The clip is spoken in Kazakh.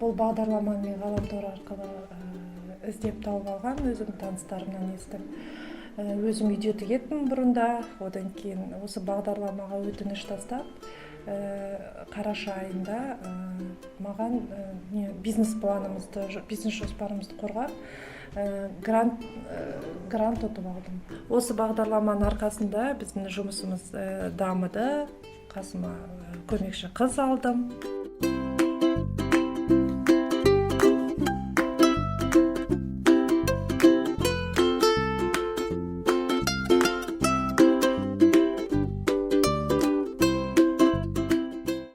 бұл бағдарламаны мен ғаламтор арқылы іздеп тауып алған, өзім таныстарымнан естіп. Өзім үйде тігетінмін бұрында, одан кейін осы бағдарламаға өтініш тастап, қараша айында маған бизнес-планымызды, бизнес-жоспарымызды қорғап, грант ұтып алдым. Осы бағдарламаның арқасында біздің жұмысымыз дамыды, қасыма көмекші қыз алдым.